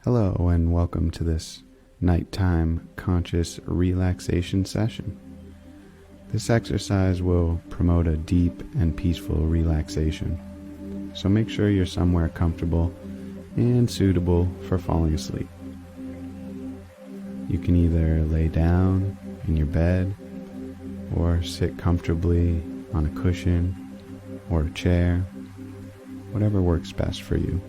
Hello and welcome to this nighttime conscious relaxation session. This exercise will promote a deep and peaceful relaxation, so make sure you're somewhere comfortable and suitable for falling asleep. You can either lay down in your bed or sit comfortably on a cushion or a chair, whatever works best for you.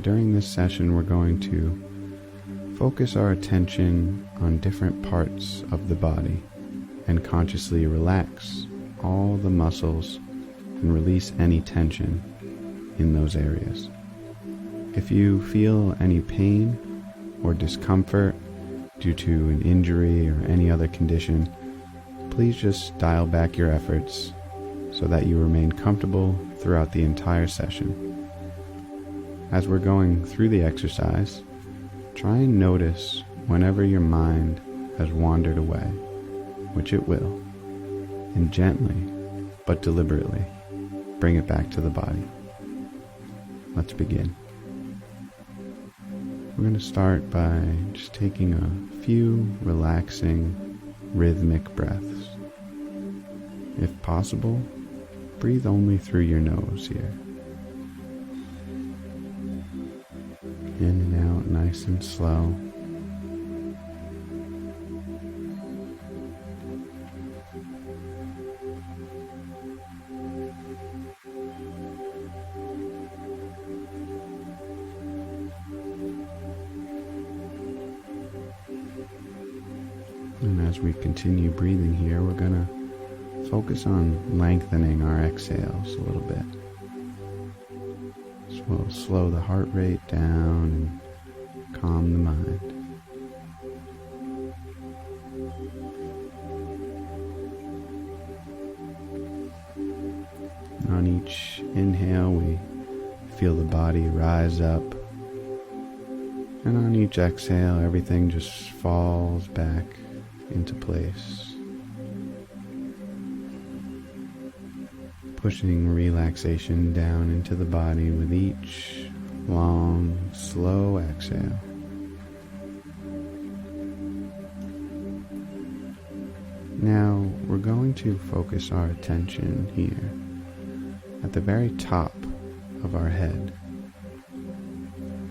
During this session, we're going to focus our attention on different parts of the body and consciously relax all the muscles and release any tension in those areas. If you feel any pain or discomfort due to an injury or any other condition, please just dial back your efforts so that you remain comfortable throughout the entire session. As we're going through the exercise, try and notice whenever your mind has wandered away, which it will, and gently but deliberately bring it back to the body. Let's begin. We're going to start by just taking a few relaxing, rhythmic breaths. If possible, breathe only through your nose here. In and out, nice and slow. And as we continue breathing here, we're going to focus on lengthening our exhales a little bit. So we'll slow the heart rate down and calm the mind. And on each inhale, we feel the body rise up. And on each exhale, everything just falls back into place. Pushing relaxation down into the body with each long, slow exhale. Now we're going to focus our attention here at the very top of our head.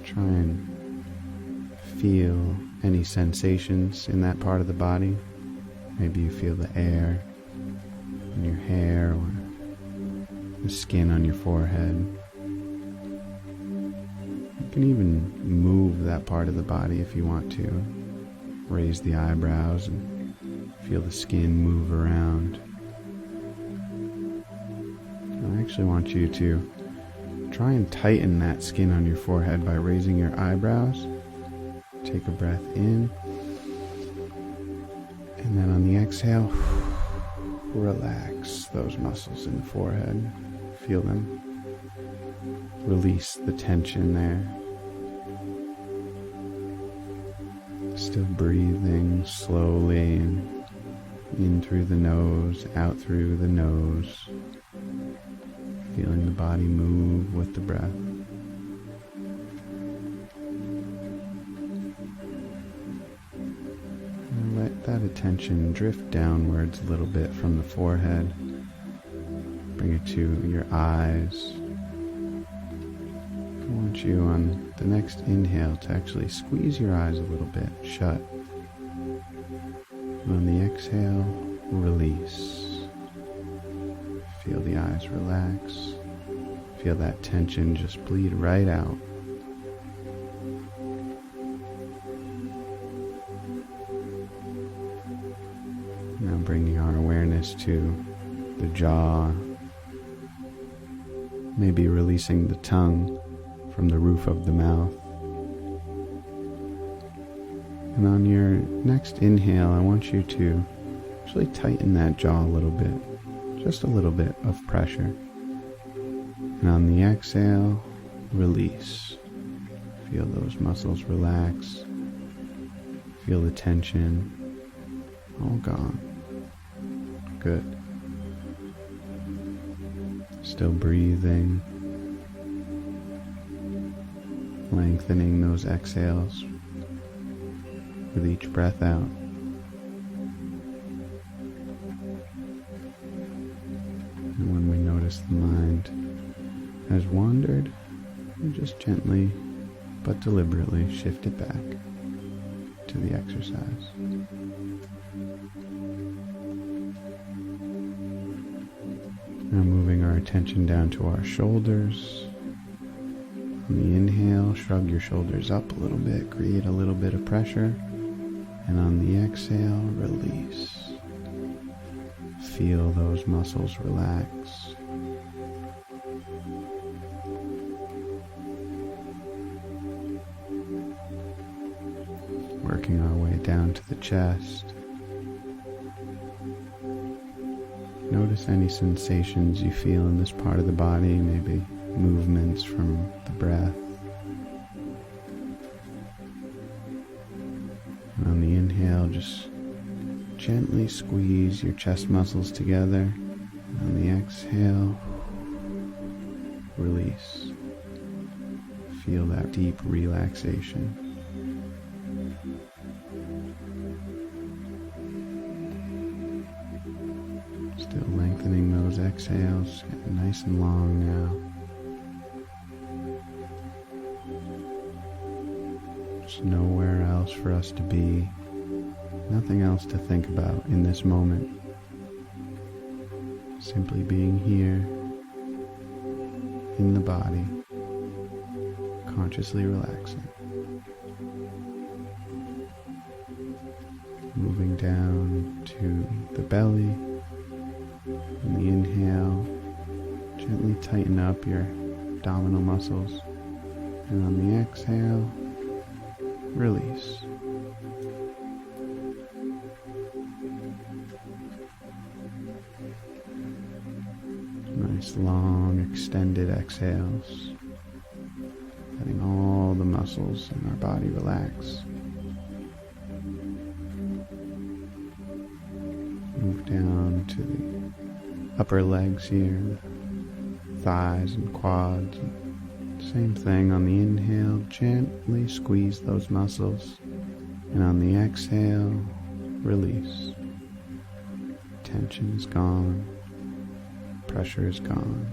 Try and feel any sensations in that part of the body. Maybe you feel the air in your hair or the skin on your forehead. You can even move that part of the body if you want to. Raise the eyebrows and feel the skin move around. I actually want you to try and tighten that skin on your forehead by raising your eyebrows. Take a breath in, and then on the exhale, relax those muscles in the forehead. Feel them. Release the tension there. Still breathing slowly in through the nose, out through the nose. Feeling the body move with the breath. And let that attention drift downwards a little bit from the forehead. Bring it to your eyes. I want you on the next inhale to actually squeeze your eyes a little bit shut. And on the exhale, release. Feel the eyes relax. Feel that tension just bleed right out. Now bringing our awareness to the jaw. Maybe releasing the tongue from the roof of the mouth. And on your next inhale, I want you to actually tighten that jaw a little bit. Just a little bit of pressure. And on the exhale, release. Feel those muscles relax. Feel the tension all gone. Good. Still breathing. lengthening those exhales with each breath out. And when we notice the mind has wandered, we just gently but deliberately shift it back to the exercise. Now moving our attention down to our shoulders. On the inhale, shrug your shoulders up a little bit, create a little bit of pressure. And on the exhale, release. Feel those muscles relax. Working our way down to the chest. Notice any sensations you feel in this part of the body, maybe movements from the breath. And on the inhale, just gently squeeze your chest muscles together. And on the exhale, release. Feel that deep relaxation. Still lengthening those exhales, getting nice and long now. There's nowhere else for us to be, nothing else to think about in this moment. Simply being here in the body, consciously relaxing. Moving down to the belly. On the inhale, gently tighten up your abdominal muscles. And on the exhale, release. Nice long extended exhales, letting all the muscles in our body relax. Move down to the upper legs here, thighs and quads. Same thing on the inhale, gently squeeze those muscles, and on the exhale, release. Tension is gone, pressure is gone.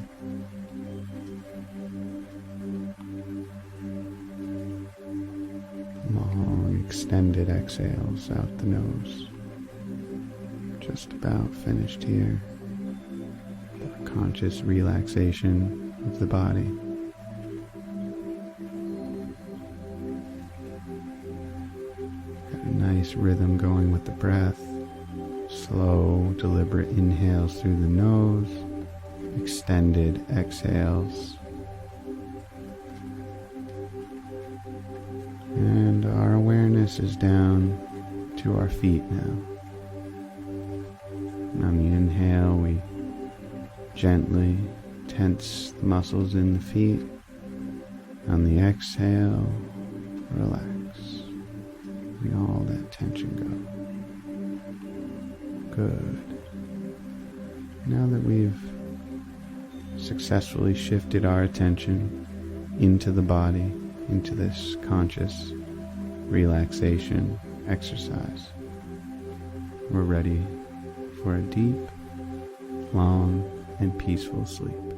Long extended exhales out the nose. Just about finished here. The conscious relaxation of the body. Got a nice rhythm going with the breath. Slow, deliberate inhales through the nose. Extended exhales. And our awareness is down to our feet now. And on the inhale, we gently tense the muscles in the feet. On the exhale, relax. Letting all that tension go. Good. Now that we've successfully shifted our attention into the body, into this conscious relaxation exercise, we're ready for a deep, long, and peaceful sleep.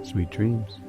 Sweet dreams.